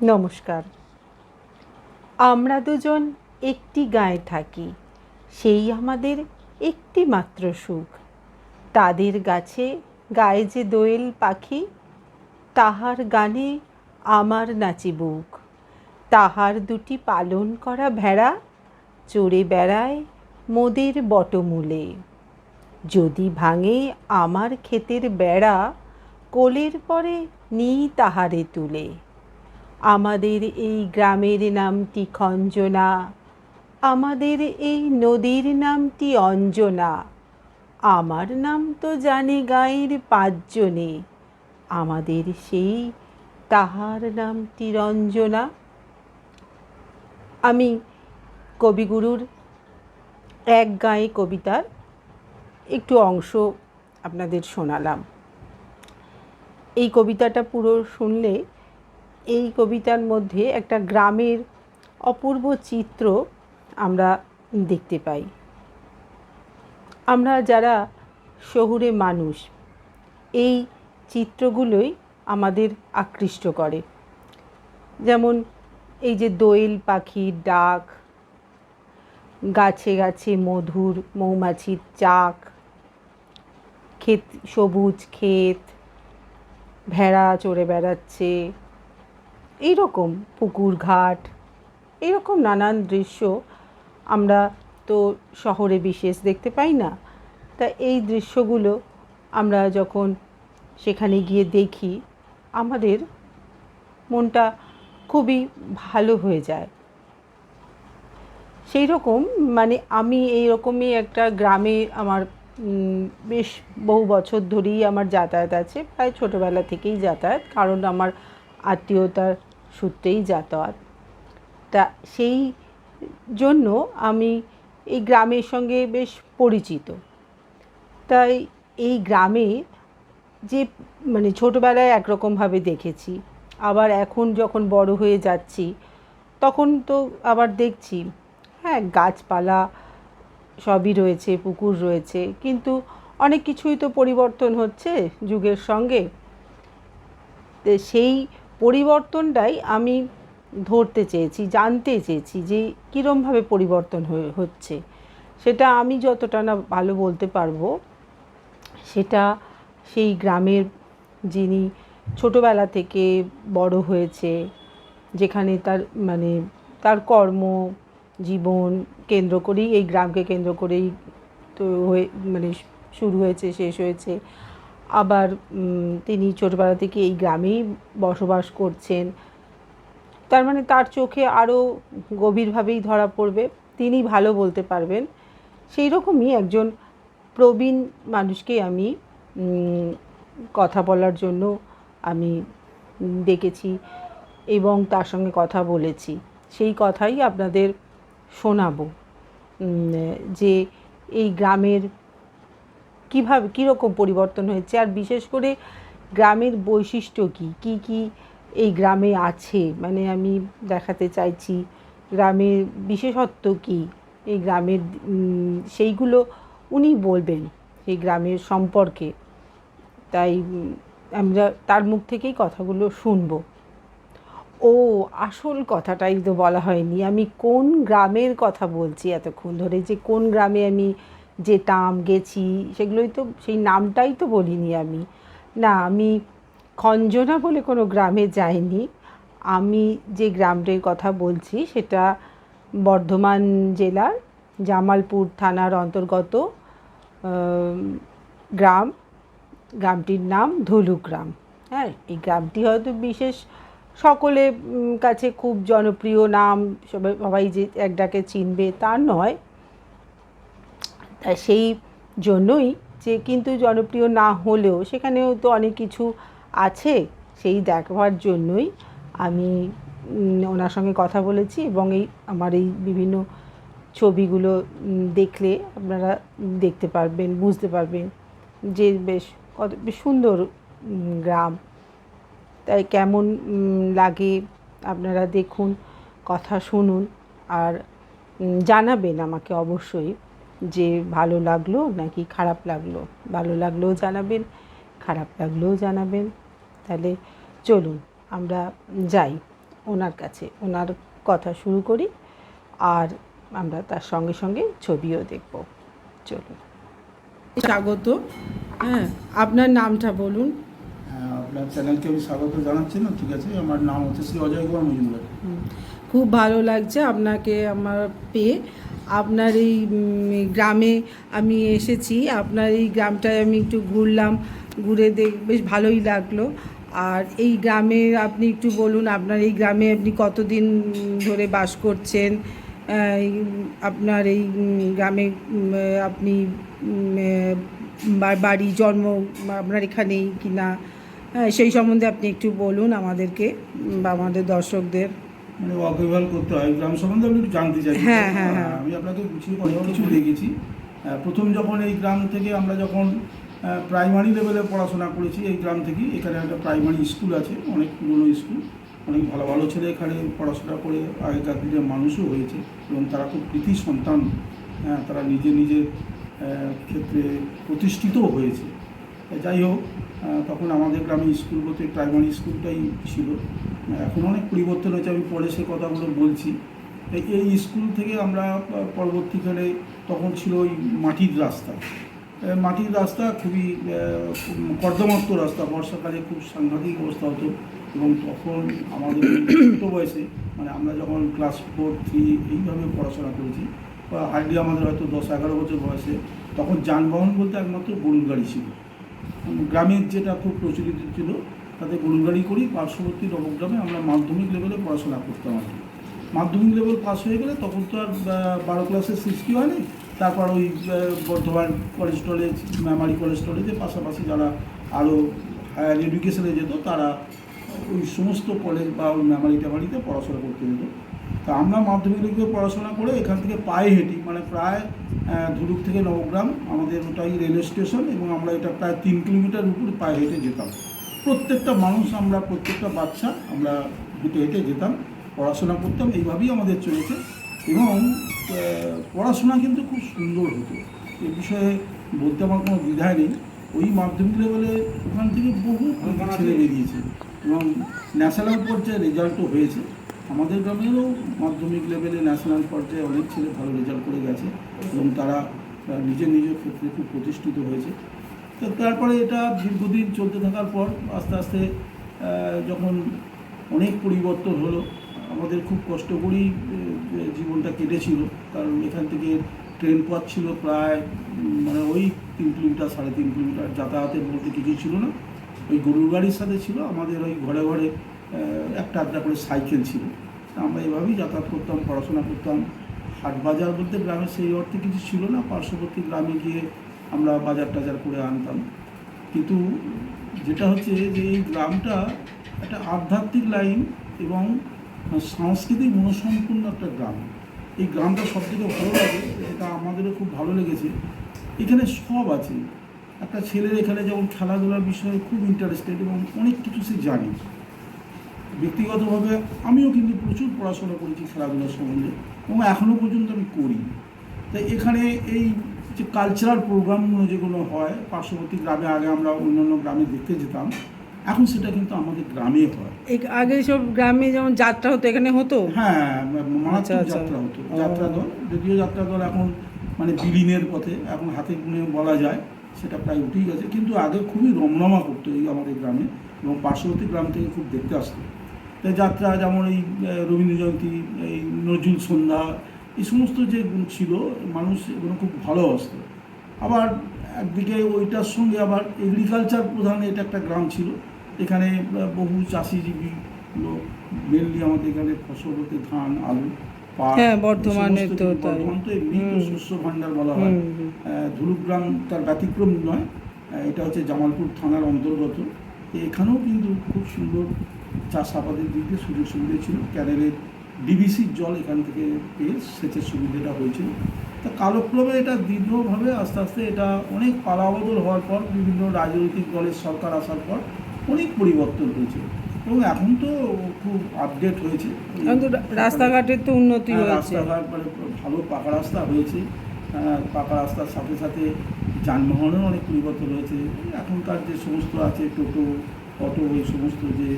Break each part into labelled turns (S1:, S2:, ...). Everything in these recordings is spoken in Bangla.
S1: নমস্কার। আমরা দুজন একটি গাঁয়ে থাকি, সেই আমাদের একটি মাত্র সুখ। তাদের গাছে গায়ে যে দোয়েল পাখি, তাহার গানে আমার নাচি বুক। তাহার দুটি পালন করা ভেড়া চড়ে বেড়ায় মোদের বটমূলে। যদি ভাঙে আমার ক্ষেতের বেড়া, কোলের পরে নিই তাহারে তুলে। আমাদের এই গ্রামের নামটি খঞ্জনা, আমাদের এই নদীর নামটি অঞ্জনা। আমার নাম তো জানে গাঁয়ের পাঁচজনে, আমাদের সেই তাহার নামটি রঞ্জনা। আমি কবিগুরুর এক গাঁয়ে কবিতার একটু অংশ আপনাদের শোনালাম। এই কবিতাটা পুরো শুনলে এই কবিতার মধ্যে একটা গ্রামের অপূর্ব চিত্র আমরা দেখতে পাই। আমরা যারা শহুরে মানুষ, এই চিত্রগুলোই আমাদের আকৃষ্ট করে। যেমন এই যে দোয়েল পাখির ডাক, গাছে গাছে মধুর মৌমাছির চাক, ক্ষেত সবুজ ক্ষেত, ভেড়া চড়ে বেড়াচ্ছে, এইরকম পুকুর ঘাট, এইরকম নানান দৃশ্য আমরা তো শহরে বিশেষ দেখতে পাই না। তা এই দৃশ্যগুলো আমরা যখন সেখানে গিয়ে দেখি, আমাদের মনটা খুবই ভালো হয়ে যায়। সেই রকম আমি এই রকমই একটা গ্রামে আমার বেশ বহু বছর ধরেই আমার যাতায়াত আছে, প্রায় ছোটোবেলা থেকেই যাতায়াত, কারণ আমার আত্মীয়তার সূত্রেই যাতায়াত। তা সেই জন্য আমি এই গ্রামের সঙ্গে বেশ পরিচিত। তাই এই গ্রামে যে ছোটোবেলায় একরকমভাবে দেখেছি, আবার এখন যখন বড় হয়ে যাচ্ছি তখন তো আবার দেখছি, হ্যাঁ, গাছপালা সবই রয়েছে, পুকুর রয়েছে, কিন্তু অনেক কিছুই তো পরিবর্তন হচ্ছে যুগের সঙ্গে। সেই পরিবর্তনটাই আমি ধরতে চেয়েছি, জানতে চেয়েছি যে কীরমভাবে পরিবর্তন হচ্ছে। সেটা আমি যতটা না ভালো বলতে পারবো, সেটা সেই গ্রামের যিনি ছোটোবেলা থেকে বড় হয়েছে, যেখানে তার কর্ম জীবন কেন্দ্র করেই, এই গ্রামকে কেন্দ্র করেই তো শুরু হয়েছে, শেষ হয়েছে। আবার তিনি ছোটোবেলা থেকে এই গ্রামেই বসবাস করছেন, তার চোখে আরও গভীরভাবেই ধরা পড়বে, তিনি ভালো বলতে পারবেন। সেই রকমই একজন প্রবীণ মানুষকে আমি কথা বলার জন্য আমি ডেকেছি এবং তার সঙ্গে কথা বলেছি। সেই কথাই আপনাদের শোনাবো, যে এই গ্রামের কীরকম পরিবর্তন হয়েছে, আর বিশেষ করে গ্রামের বৈশিষ্ট্য কী কী এই গ্রামে আছে, আমি দেখাতে চাইছি গ্রামের বিশেষত্ব কী, এই গ্রামের সেইগুলো উনি বলবেন এই গ্রামের সম্পর্কে। তাই আমরা তার মুখ থেকেই কথাগুলো শুনবো। আসল কথাটাই তো বলা হয়নি, আমি কোন গ্রামের কথা বলছি এতক্ষণ ধরে, যে কোন গ্রামে আমি যেতাম, গেছি, সেগুলোই তো, সেই নামটাই তো বলিনি আমি। আমি খঞ্জনা বলে কোনো গ্রামে যাইনি। আমি যে গ্রামটির কথা বলছি সেটা বর্ধমান জেলার জামালপুর থানার অন্তর্গত গ্রামটির নাম ধলুগ্রাম। হ্যাঁ, এই গ্রামটি হয়তো বিশেষ সকলের কাছে খুব জনপ্রিয় নাম, সবাই যে এক ডাকে চিনবে তা নয়। সেই জন্যই যে, কিন্তু জনপ্রিয় না হলেও সেখানেও তো অনেক কিছু আছে, সেই দেখবার জন্যই আমি ওনার সঙ্গে কথা বলেছি। এবং আমার এই বিভিন্ন ছবিগুলো দেখলে আপনারা দেখতে পারবেন, বুঝতে পারবেন যে বেশ সুন্দর গ্রাম। তাই কেমন লাগে আপনারা দেখুন, কথা শুনুন, আর জানাবেন আমাকে অবশ্যই যে ভালো লাগলো নাকি খারাপ লাগলো। ভালো লাগলেও জানাবেন, খারাপ লাগলেও জানাবেন। তাহলে চলুন আমরা যাই। ওনার কাছে, ওনার কথা শুরু করি, আর আমরা তার সঙ্গে সঙ্গে ছবিও দেখব। চলুন। স্বাগত। হ্যাঁ, আপনার নামটা বলুন।
S2: আপনার চ্যানেলকে আমি স্বাগত জানাচ্ছি। না, ঠিক আছে। আমার নাম হচ্ছে শ্রী অজয় কুমার মজুমদার।
S1: খুব ভালো লাগছে আপনাকে আমার পেয়ে। আপনার এই গ্রামে আমি এসেছি, আপনার এই গ্রামটায় আমি একটু ঘুরলাম, ঘুরে বেশ ভালোই লাগলো। আর এই গ্রামে আপনি একটু বলুন, আপনার এই গ্রামে আপনি কতদিন ধরে বাস করছেন, আপনার এই গ্রামে আপনি বাড়ি জন্ম আপনার এখানেই কি না, সেই সম্বন্ধে আপনি একটু বলুন আমাদেরকে বা আমাদের দর্শকদের।
S2: মানে ওয়াকিবহাল করতে হয় গ্রাম সম্বন্ধে আপনি একটু জানতে চাই?
S1: হ্যাঁ হ্যাঁ হ্যাঁ।
S2: আমি আপনাকে গুছিয়ে অনেক কিছু দেখেছি। প্রথম যখন এই গ্রাম থেকে আমরা যখন প্রাইমারি লেভেলে পড়াশোনা করেছি এই গ্রাম থেকেই, এখানে একটা প্রাইমারি স্কুল আছে, অনেক পুরনো স্কুল, অনেক ভালো ভালো ছেলে এখানে পড়াশোনা করে আগেকার দিনে মানুষও হয়েছে এবং তারা খুব কৃতি সন্তান। তারা নিজের ক্ষেত্রে প্রতিষ্ঠিতও হয়েছে। যাই হোক, তখন আমাদের গ্রামে স্কুল বলতে প্রাইমারি স্কুলটাই ছিল। এখন অনেক পরিবর্তন হয়েছে, আমি পরে সে কথাগুলো বলছি। এই স্কুল থেকে আমরা পরবর্তীকালে তখন ছিল ওই মাটির রাস্তা, খুবই কর্দমাক্ত রাস্তা, বর্ষাকালে খুব সাংঘাতিক অবস্থা হতো। এবং তখন আমাদের ছোটো বয়সে, মানে আমরা যখন ক্লাস 4-3 এইভাবে পড়াশোনা করেছি, বা হার্ডলি আমাদের হয়তো 10-11 বছর বয়সে, তখন যানবাহন বলতে একমাত্র গরুর গাড়ি ছিল। গ্রামের যেটা খুব প্রচলিত ছিল তাতে গরুর গাড়ি করি পার্শ্ববর্তী নবগ্রামে আমরা মাধ্যমিক লেভেলে পড়াশোনা করতাম। আর মাধ্যমিক লেভেল পাস হয়ে গেলে তখন তো আর 12 ক্লাসের সৃষ্টি হয়নি। তারপর ওই বর্ধমান কলেজ টলেজ, মেমারি কলেজ টলেজের পাশাপাশি যারা আরও হায়ার এডুকেশনে যেত তারা ওই সমস্ত কলেজ বা ওই মেমারিতে পড়াশোনা করতে যেত। তা আমরা মাধ্যমিক লেভেলে পড়াশোনা করে এখান থেকে পায়ে হেঁটি, মানে প্রায় ধুলুক থেকে নবগ্রাম আমাদের ওটাই রেলওয়ে স্টেশন, এবং আমরা এটা প্রায় 3 কিলোমিটার উপর পায়ে হেঁটে যেতাম। প্রত্যেকটা মানুষ, আমরা প্রত্যেকটা বাচ্চা আমরা হেঁটে হেঁটে যেতাম, পড়াশোনা করতাম। এইভাবেই আমাদের চলেছে এবং পড়াশোনা কিন্তু খুব সুন্দর হতো। এ বিষয়ে বলতে আমার কোনো দ্বিধায় নেই। ওই মাধ্যমিক লেভেলে ওখান থেকে বহু ছেলে বেরিয়েছে এবং ন্যাশনাল পর্যায়ে রেজাল্টও হয়েছে। আমাদের গ্রামেরও মাধ্যমিক লেভেলে ন্যাশনাল পর্যায়ে অনেক ছেলে ভালো রেজাল্ট করে গেছে এবং তারা নিজের ক্ষেত্রে খুব প্রতিষ্ঠিত হয়েছে। তো তারপরে এটা দীর্ঘদিন চলতে থাকার পর আস্তে আস্তে যখন অনেক পরিবর্তন হলো, আমাদের খুব কষ্ট করেই জীবনটা কেটেছিল। কারণ এখান থেকে ট্রেন পথ ছিল প্রায় মানে ওই 3 কিলোমিটার 3.5 কিলোমিটার, যাতায়াতের বলতে কিছুই ছিল না। ওই গরুর গাড়ির সাথে ছিল আমাদের ওই ঘরে ঘরে একটা আধটা করে সাইকেল ছিল। আমরা এভাবেই যাতায়াত করতাম, পড়াশোনা করতাম। হাট বাজার বলতে গ্রামে সেই অর্থে কিছু ছিল না, পার্শ্ববর্তী গ্রামে গিয়ে আমরা বাজার টাজার করে আনতাম। কিন্তু যেটা হচ্ছে যে এই গ্রামটা একটা আধ্যাত্মিক লাইন এবং সাংস্কৃতিক মনোসম্পন্ন একটা গ্রাম। এই গ্রামটা সবথেকে ভালো লাগে, এটা আমাদেরও খুব ভালো লেগেছে। এখানে সব আছে। একটা ছেলের এখানে যেমন খেলাধুলার বিষয়ে খুব ইন্টারেস্টেড এবং অনেক কিছু সে জানে। ব্যক্তিগতভাবে আমিও কিন্তু প্রচুর পড়াশোনা করেছি খেলাধুলার সম্বন্ধে এবং এখনও পর্যন্ত আমি করি। তাই এখানে এই যে কালচারাল প্রোগ্রামগুলো যেগুলো হয় পার্শ্ববর্তী গ্রামে, আগে আমরা অন্যান্য গ্রামে দেখতে যেতাম, এখন সেটা কিন্তু আমাদের গ্রামে হয়।
S1: আগে সব গ্রামে যেমন যাত্রা হতো, এখানে হতো।
S2: হ্যাঁ, মারাত্মক যাত্রা হতো। যাত্রা দল, যদিও যাত্রা দল এখন মানে বিলীনের পথে, এখন হাতে গুনে বলা যায় সেটা প্রায় উঠেই গেছে, কিন্তু আগে খুবই রমরমা করতো এই আমাদের গ্রামে এবং পার্শ্ববর্তী গ্রাম থেকে খুব দেখতে আসতো। তাই যাত্রা যেমন এই রবীন্দ্র জয়ন্তী, এই নজরুল সন্ধ্যা, এই সমস্ত যে ছিল মানুষ এগুলো খুব ভালোবাসত। আবার একদিকে ওইটার সঙ্গে আবার এগ্রিকালচার প্রধান এটা একটা গ্রাম ছিল। এখানে বহু চাষিজীবী লোক, মেনলি আমাদের এখানে ফসল বলতে ধান, আলু, পাট।
S1: বর্ধমানে তো
S2: বর্ধমান তো এমনি তো শস্য ভাণ্ডার বলা হয়। ধুলুক গ্রাম তার ব্যতিক্রম নয়, এটা হচ্ছে জামালপুর থানার অন্তর্গত। এখানেও কিন্তু খুব সুন্দর চাষাবাদের দিক দিয়ে সুযোগ সুবিধা ছিল। ক্যানেলের ডিবিসির জল এখান থেকে পেয়ে সেচের সুবিধাটা হয়েছিল। তা কালক্রমে এটা দীর্ঘভাবে আস্তে আস্তে এটা অনেক পালাবদল হওয়ার পর, বিভিন্ন রাজনৈতিক দলের সরকার আসার পর অনেক পরিবর্তন হয়েছে এবং এখন তো খুব আপডেট হয়েছে।
S1: রাস্তাঘাটের তো উন্নতি হয়েছে,
S2: রাস্তাঘাট মানে ভালো পাকা রাস্তা হয়েছে। পাকা রাস্তার সাথে সাথে যানবাহনেরও অনেক পরিবর্তন হয়েছে। এখনকার যে সমস্ত আছে টোটো, অটো, এই সমস্ত যে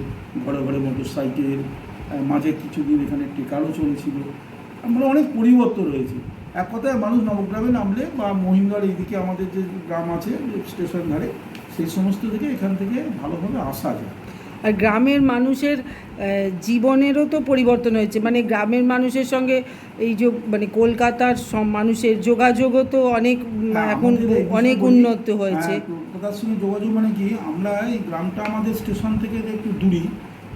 S2: ঘরে ঘরে মোটর সাইকেল, মাঝে কিছুদিন এখানে টেকারও চলেছিল। আমরা অনেক পরিবর্তন হয়েছে। এক কথায় মানুষ নবগ্রামে নামলে বা মহিমগড় এইদিকে আমাদের যে গ্রাম আছে স্টেশন ধারে, সেই সমস্ত দিকে এখান থেকে ভালোভাবে আসা যায়।
S1: আর গ্রামের মানুষের জীবনেরও তো পরিবর্তন হয়েছে, মানে গ্রামের মানুষের সঙ্গে এই যে মানে কলকাতার মানুষের যোগাযোগও তো অনেক এখন
S2: আমাদের এই
S1: অনেক
S2: বিষয়ে
S1: উন্নত হয়েছে।
S2: কলকাতার সঙ্গে যোগাযোগ মানে কি, আমরা এই গ্রামটা আমাদের স্টেশন থেকে একটু দূরে,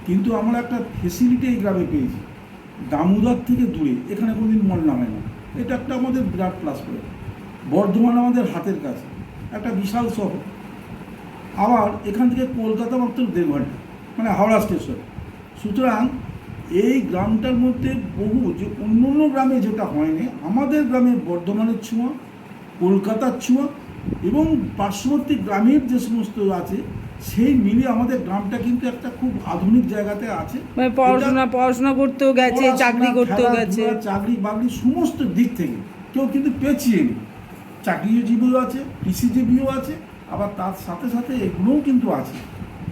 S2: কিন্তু আমরা একটা ফেসিলিটি এই গ্রামে পেয়েছি, দামোদর থেকে দূরে, এখানে কোনোদিন মল নামে না। এটা একটা আমাদের বিরাট প্লাস পয়েন্ট। বর্ধমান আমাদের হাতের কাছে, একটা বিশাল শহর। আবার এখান থেকে কলকাতা মাত্র 1.5 ঘন্টা, মানে হাওড়া স্টেশন। সুতরাং এই গ্রামটার মধ্যে বহু যে অন্য অন্য গ্রামে যেটা হয়নি, আমাদের গ্রামে বর্ধমানের ছোঁয়া, কলকাতার ছোঁয়া এবং পার্শ্ববর্তী গ্রামের যে সমস্ত আছে, সেই মিলে আমাদের গ্রামটা কিন্তু একটা খুব আধুনিক জায়গাতে আছে।
S1: মানে পড়াশোনা করতেও গেছে, চাকরি করতেও গেছে,
S2: চাকরি বাকরি সমস্ত দিক থেকে কেউ কিন্তু পেছিয়ে নেই। চাকরিজীবীও আছে, কৃষিজীবীও আছে, আবার তার সাথে সাথে এগুলোও কিন্তু আছে।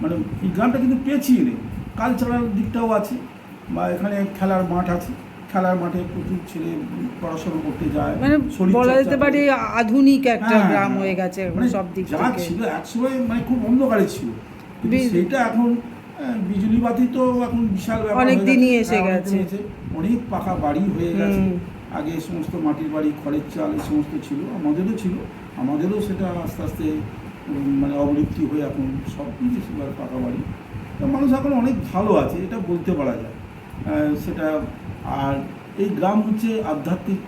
S2: মানে এই গ্রামটা কিন্তু পেছিয়ে নেই। কালচারাল দিকটাও আছে, বা এখানে খেলার মাঠ আছে, খেলার মাঠে প্রচুর ছেলে পড়াশোনা করতে যায়।
S1: মানে বলা যেতে পারে আধুনিক একটা গ্রাম হয়ে গেছে
S2: মানে
S1: সব দিক
S2: যা
S1: থেকে।
S2: ছিল একসময় মানে খুব অন্ধকারে ছিল, কিন্তু সেটা এখন বিজুলি বাতি তো এখন বিশাল ব্যাপার,
S1: অনেক দিনই এসে
S2: অনেক
S1: গেছে।
S2: দিন এসে অনেক পাকা বাড়ি হয়ে গেছে। আগে এই সমস্ত মাটির বাড়ি, খড়ের চাল, এই সমস্ত ছিল, আমাদেরও ছিল। আমাদেরও সেটা আস্তে আস্তে মানে অবলুপ্তি হয়ে এখন সব কিছু পাকা বাড়ি। তো মানুষ এখন অনেক ভালো আছে, এটা বলতে পারা যায়। সেটা আর এই গ্রাম হচ্ছে আধ্যাত্মিক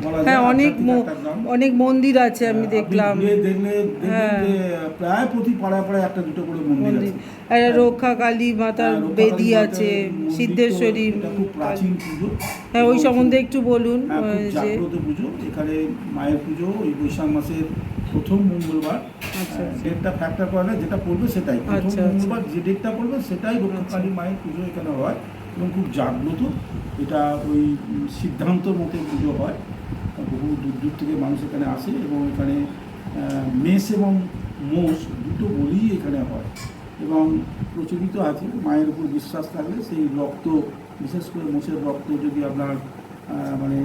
S2: বলা যায়।
S1: হ্যাঁ, অনেক মন্দির আছে, আমি
S2: আপনি
S1: দেখলাম।
S2: ঘুরে দেখবেন যে প্রায় প্রতি পাড়ায় পাড়ায় একটা দুটো করে মন্দির আছে।
S1: রক্ষা কালী মাতার বেদি আছে, সিদ্ধেশ্বরী,
S2: এটা খুব প্রাচীন পুজো।
S1: হ্যাঁ, ওই সম্বন্ধে একটু বলুন।
S2: খুব জাগ্রত পুজো। এখানে মায়ের পুজো ওই বৈশাখ মাসের প্রথম মঙ্গলবার। ডেটটা ফ্যাক্টর করে না, যেটা পড়বে সেটাই প্রথম মঙ্গলবার, যে ডেটটা পড়বে সেটাই রক্ষা কালী মায়ের পুজো এখানে হয় এবং খুব জাগ্রত। এটা ওই সিদ্ধান্তর মতো পুজো হয়। বহু দূর দূর থেকে মানুষ এখানে আসে এবং এখানে মেষ এবং মোষ দুটো বলিই এখানে হয়। এবং প্রচলিত আছে, মায়ের উপর বিশ্বাস থাকলে সেই রক্ত, বিশেষ করে মোষের রক্ত যদি আপনার মানে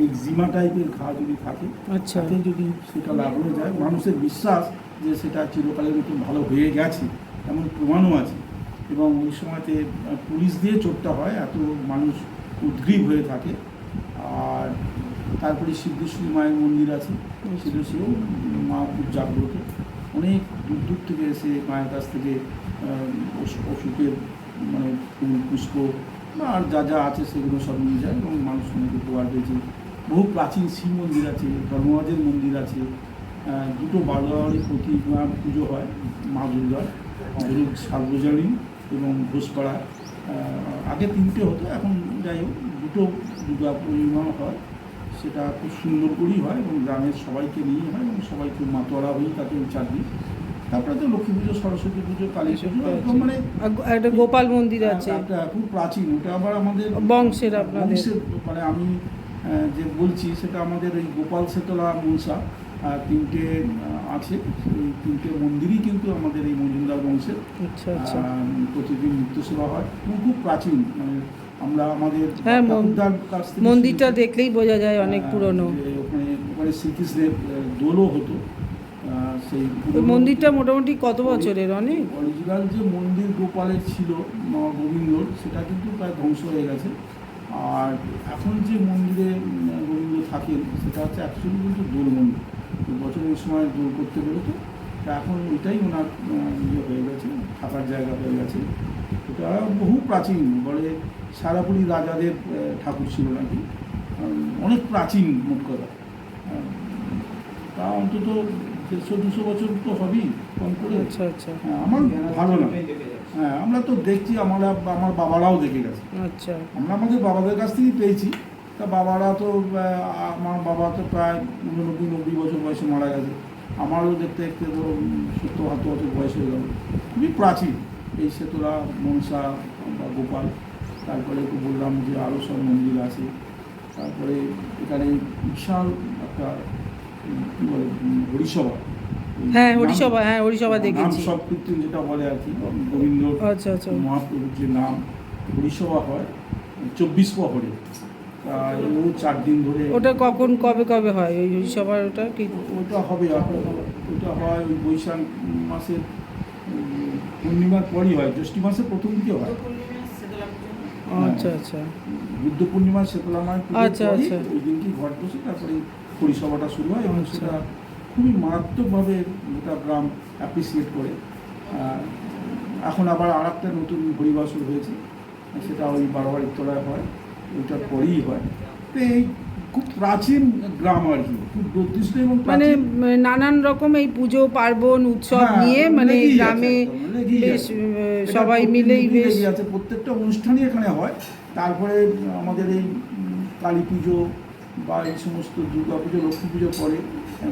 S2: এই জিমা টাইপের ঘা যদি থাকে, তাতে যদি সেটা লাগানো যায়, মানুষের বিশ্বাস যে সেটা চিরকালের মতো ভালো হয়ে গেছে, এমন প্রমাণও আছে। এবং ওই সময়তে পুলিশ দিয়ে চোটটা হয়, এত মানুষ উদ্গ্রীব হয়ে থাকে। আর তারপরে সিদ্ধেশ্বরী মায়ের মন্দির আছে, সিদ্ধেশ্বরীও মা খুব জাগ্রত। অনেক দূর দূর থেকে এসে মায়ের কাছ থেকে অসুখের মানে ফুল পুষ্প আর যা যা আছে সেগুলো সব নিয়ে যায় এবং মানুষ অনেক উপকার পেয়েছে। বহু প্রাচীন শিব মন্দির আছে, ধর্মরাজের মন্দির আছে। দুটো বারোয়ারি প্রতিমা পুজো হয় মা দুর্গার, সার্বজনীন এবং ঘোষপাড়া। আগে 3টে হতো, এখন যাই হোক দুটো দুর্গা পূর্ণিমা হয়। সেটা খুব সুন্দর করেই হয় এবং গ্রামের সবাইকে নিয়ে হয় এবং সবাই খুব মাতোয়ারা হয়েই তাতে 4 দিন। তারপরে তো লক্ষ্মী পুজো, সরস্বতী পুজো, কালী পুজো, একদম মানে
S1: একটা গোপাল মন্দির আছে,
S2: একটা খুব প্রাচীন। ওটা আবার আমাদের
S1: বংশের
S2: মানে আমি যে বলছি সেটা আমাদের এই গোপাল সেতলা মনসা 3টে আছে। এই 3টে মন্দিরই কিন্তু আমাদের এই মজুমদার বংশের। প্রতিদিন নিত্য সেবা হয় এবং খুব প্রাচীন। মানে আমরা আমাদের
S1: মন্দিরটা দেখলেই বোঝা যায় অনেক পুরনো।
S2: ওখানে শ্রীকৃষ্ণের দোলও হতো। সেই
S1: মন্দিরটা মোটামুটি কত বছরের? অনেক।
S2: অরিজিনাল যে মন্দির গোপালের ছিল গোবিন্দর, সেটা কিন্তু প্রায় ধ্বংস হয়ে গেছে। আর এখন যে মন্দিরে গোবিন্দ থাকেন সেটা হচ্ছে অ্যাকচুয়ালি কিন্তু দোল মন্দির। বছরের সময় দোল করতে বেরোতো, তা এখন ওইটাই ওনার ইয়ে হয়ে গেছে, থাকার জায়গা হয়ে গেছে। এটা বহু প্রাচীন, বলে সারাপুরি রাজাদের ঠাকুর ছিল নাকি, অনেক প্রাচীন মোট কথা। তা অন্তত 150-200 বছর তো হবেই কম করে। আমার ভালো না। হ্যাঁ, আমরা তো দেখছি, আমার বাবারাও দেখে গেছে। আমরা আমাদের বাবাদের কাছ থেকেই পেয়েছি। তা বাবারা তো, আমার বাবা তো প্রায় 89-90 বছর বয়সে মারা গেছে। আমারও দেখতে দেখতে তো 70-72 বছর বয়স হয়ে গেল। খুবই প্রাচীন এই সেতলা, মনসা বা গোপাল। তারপরে তো বললাম যে আরও সব মন্দির আছে। তারপরে এখানে বিশাল একটা কী বলে হরিসভা,
S1: হ্যাঁ হরিসভা, হ্যাঁ হরিসভা
S2: নাম
S1: দেখেছি।
S2: সংকীর্তন যেটা বলে আর কি, গোবিন্দ
S1: আচ্ছা আচ্ছা।
S2: মহাপ্রভুর যে নাম হরিসভা হয় 24 প্রহরে, তা ও 4 দিন ধরে।
S1: ওটা কখন কবে কবে হয় ওই হরিসভার, ওটা কি?
S2: ওটা হবে ওটা হয় ওই বৈশাখ মাসের পূর্ণিমার পরই হয়, জ্যৈষ্ঠ মাসের প্রথম দিকে হয়।
S1: আচ্ছা আচ্ছা
S2: বুদ্ধ পূর্ণিমা শীতলা মায়ের পুজোর
S1: আচ্ছা,
S2: পরই
S1: আচ্ছা।
S2: ওই দিনকে ঘট বসে তারপরে পরিষেবাটা শুরু হয়, এবং সেটা খুবই মারাত্মকভাবে গোটা গ্রাম অ্যাপ্রিসিয়েট করে। এখন আবার আর একটা নতুন হরিবাসর হয়েছে, সেটা ওই বারোয়ারির তলায় হয়, ওইটার পরেই হয়। তো এই খুব প্রাচীন গ্রাম আর কি, খুব নির্দিষ্ট এবং
S1: মানে
S2: প্রাচীন।
S1: নানান রকম এই পুজো পার্বণ উৎসব
S2: হ্যাঁ,
S1: নিয়ে মানে
S2: লেগেই আছে
S1: গ্রামে
S2: একদম, লেগেই
S1: বেশ
S2: আছে। এটা
S1: সবাই
S2: প্রত্যেক
S1: মিলেই
S2: দিনই
S1: বেশ।
S2: লেগে আছে, প্রত্যেকটা অনুষ্ঠানই এখানে হয়। তারপরে আমাদের এই কালী পুজো বা এই সমস্ত দুর্গা পুজো, লক্ষ্মী পুজো পরে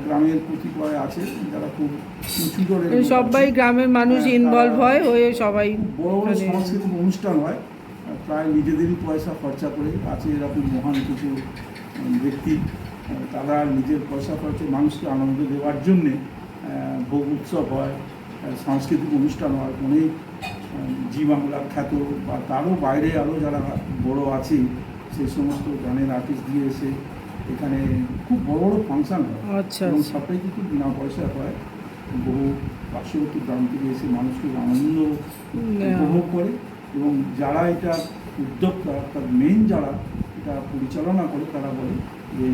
S2: গ্রামের কতিপয় আছে যারা খুব উঁচু দরের লোক
S1: সবাই
S2: আছে।
S1: গ্রামের মানুষ
S2: হ্যাঁ,
S1: ইনভলভ
S2: তারা
S1: হয় হয়ে সবাই
S2: খুব বড় বড়
S1: মানে
S2: সাংস্কৃতিক অনুষ্ঠান হয়, প্রায় নিজেদেরই পয়সা খরচা করে। আছে এরকম মহান কিছু ব্যক্তি, তারা নিজের পয়সা খরচে মানুষকে আনন্দ দেওয়ার জন্যে ভোগ উৎসব হয়, সাংস্কৃতিক অনুষ্ঠান হয়। অনেক জি বাংলা খ্যাত বা তারও বাইরে আরও যারা বড় আছে সেই সমস্ত গানের আর্টিস্ট দিয়ে এসে এখানে খুব বড় বড় ফাংশান হয়,
S1: আচ্ছা
S2: এবং
S1: আচ্ছা।
S2: সবটাই কিন্তু বিনা পয়সায় হয়। বহু পার্শ্ববর্তী গ্রাম থেকে এসে মানুষ খুব আনন্দ উপভোগ করে, এবং যারা এটা উদ্যোক্তা, তার মেন যারা এটা পরিচালনা করে, তারা বলে যে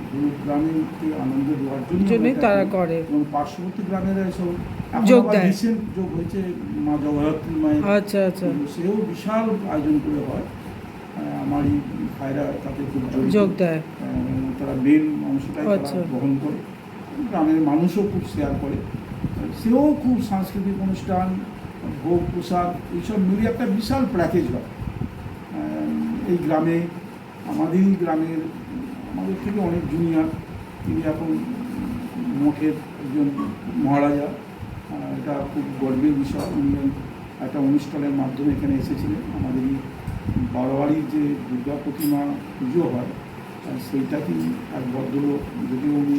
S2: পুরো গ্রামীণকে আনন্দ দেওয়ার জন্য
S1: জন্যই
S2: এটা
S1: তারা
S2: করি।
S1: করে।
S2: এবং পার্শ্ববর্তী গ্রামেরা এসব
S1: যোগ দেয়।
S2: রিসেন্ট যোগ হয়েছে মা জগদ্ধাত্রী মায়ের,
S1: আচ্ছা আচ্ছা।
S2: সেও বিশাল আয়োজন করে হয়। আমারই ভাইরা তাতে খুব জড়িত।
S1: যোগ দেয়।
S2: তারা মেন অংশটাই তারা
S1: আচ্ছা।
S2: বহন করে, গ্রামের মানুষও খুব শেয়ার করে। সেও খুব সাংস্কৃতিক অনুষ্ঠান, ভোগ প্রসাদ এইসব মিলিয়ে একটা বিশাল প্যাকেজ হয় এই গ্রামে। আমাদেরই গ্রামের, আমাদের থেকে অনেক জুনিয়র, তিনি এখন মঠের একজন মহারাজা। এটা খুব গর্বের বিষয়। উনি একটা অনুষ্ঠানের মাধ্যমে এখানে এসেছিলেন। আমাদেরই বারোয়ারির যে দুর্গা প্রতিমা পুজো হয় সেইটাকে এক ভদ্রলোক, যদিও উনি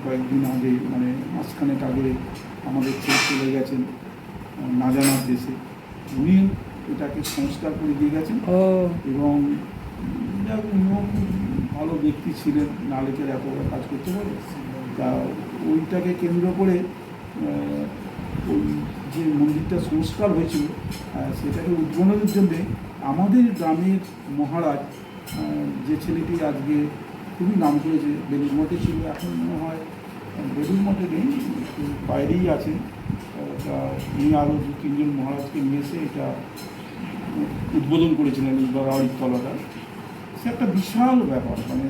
S2: কয়েকদিন আগে মানে মাঝখানেক আগে আমাদের ছেড়ে চলে গেছেন না জানার দেশে, উনি এটাকে সংস্কার করে দিয়ে গেছেন।
S1: ও
S2: এবং উনিও খুব ভালো ব্যক্তি ছিলেন, নালেকের এত বড় কাজ করতে পারে। তা ওইটাকে কেন্দ্র করে ওই যে মন্দিরটা সংস্কার হয়েছিল সেটাকে উদ্বোধনের জন্যে আমাদের গ্রামের মহারাজ, যে ছেলেটি আজকে খুবই নাম করেছে, বেলুর মঠে ছিল, এখন মনে হয় বেলুর মঠে নেই, একটু বাইরেই আছেন। তা উনি আরও 2-3 জন মহারাজকে নিয়ে এসে এটা উদ্বোধন করেছিলেন এই বারোয়ারির তলাটা। সে একটা বিশাল ব্যাপার, মানে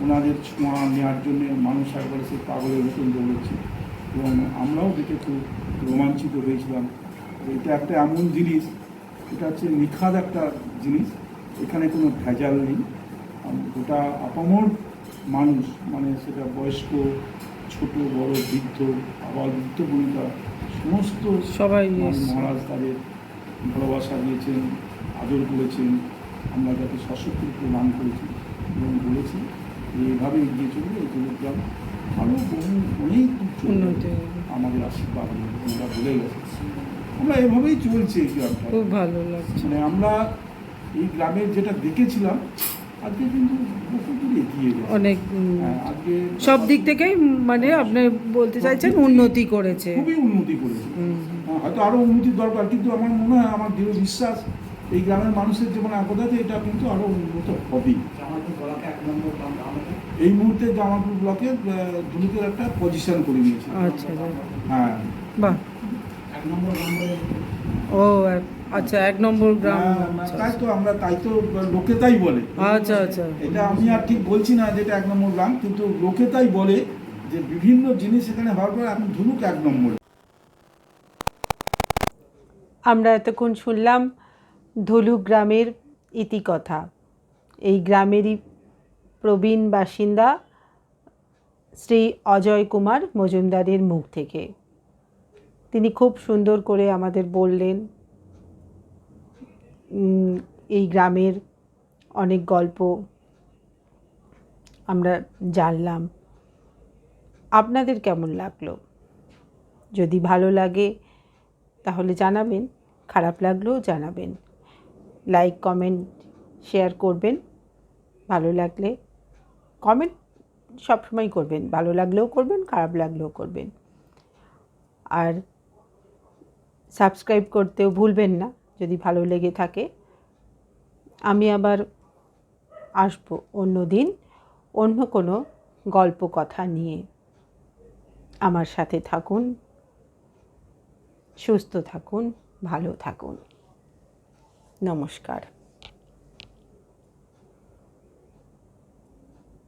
S2: ওনাদের ছোঁয়া নেওয়ার জন্য মানুষ একবারে সে পাগলের মতন দৌড়চ্ছে, এবং আমরাও দেখে খুব রোমাঞ্চিত হয়েছিলাম। এটা একটা এমন জিনিস, এটা হচ্ছে নিখাদ একটা জিনিস, এখানে কোনো ভেজাল নেই। গোটা আপামর মানুষ, মানে সেটা বয়স্ক, ছোট বড়, বৃদ্ধ, আবার বৃদ্ধ বনিতা, সমস্ত
S1: সবাই
S2: মহারাজ তাদের ভালোবাসা দিয়েছেন, আদর করেছেন। আমরা যাতে সশক্তি প্রদান করেছি এবং বলেছি এইভাবে এগিয়ে চলবে, এই গ্রাম আরও বহু অনেক
S1: উন্নতি।
S2: আমাদের আশীর্বাদ আমরা বলে গেছি। আমরা এভাবেই চলছে এই গ্রামটা।
S1: খুব ভালো লাগছে।
S2: মানে আমরা এই গ্রামের যেটা দেখেছিলাম আজকে কিন্তু বহু দূর এগিয়ে গেছে।
S1: অনেক
S2: আজকে
S1: সব দিক থেকেই মানে আপনি বলতে চাইছেন উন্নতি করেছে।
S2: খুবই উন্নতি করেছে। হয়তো আরও উন্নতির দরকার, কিন্তু আমার মনে হয়, আমার দৃঢ় বিশ্বাস এই গ্রামের মানুষের যেমন একতাতে এটা কিন্তু আরও উন্নত হবেই। এই মুহূর্তে জামালপুর ব্লকে ধুলুকের একটা পজিশন করে নিয়েছে।
S1: আচ্ছা
S2: হ্যাঁ,
S1: বাহ।
S2: 1 নম্বর গ্রামে।
S1: ও আচ্ছা, 1 নম্বর গ্রাম।
S2: তাই তো আমরা, তাই তো লোকে তাই বলে।
S1: আচ্ছা আচ্ছা।
S2: এটা আমি আর ঠিক বলছি না যেটা 1 নম্বর গ্রাম, কিন্তু লোকে তাই বলে যে বিভিন্ন জিনিস এখানে হওয়ার পর এখন ধুলুক 1 নম্বর।
S1: আমরা এতক্ষণ শুনলাম ধলুক গ্রামের ইতিকথা। এই গ্রামেরই প্রবীণ বাসিন্দা শ্রী অজয় কুমার মজুমদারের মুখ থেকে। তিনি খুব সুন্দর করে আমাদের বললেন এই গ্রামের অনেক গল্প আমরা জানলাম। আপনাদের কেমন লাগলো? যদি ভালো লাগে তাহলে জানাবেন, খারাপ লাগলেও জানাবেন। লাইক, কমেন্ট, শেয়ার করবেন। ভালো লাগলে কমেন্ট সবসময় করবেন, ভালো লাগলেও করবেন, খারাপ লাগলেও করবেন। আর সাবস্ক্রাইব করতেও ভুলবেন না যদি ভালো লেগে থাকে। আমি আবার আসবো অন্য দিন অন্য কোনো গল্প কথা নিয়ে। আমার সাথে থাকুন, সুস্থ থাকুন, ভালো থাকুন। নমস্কার।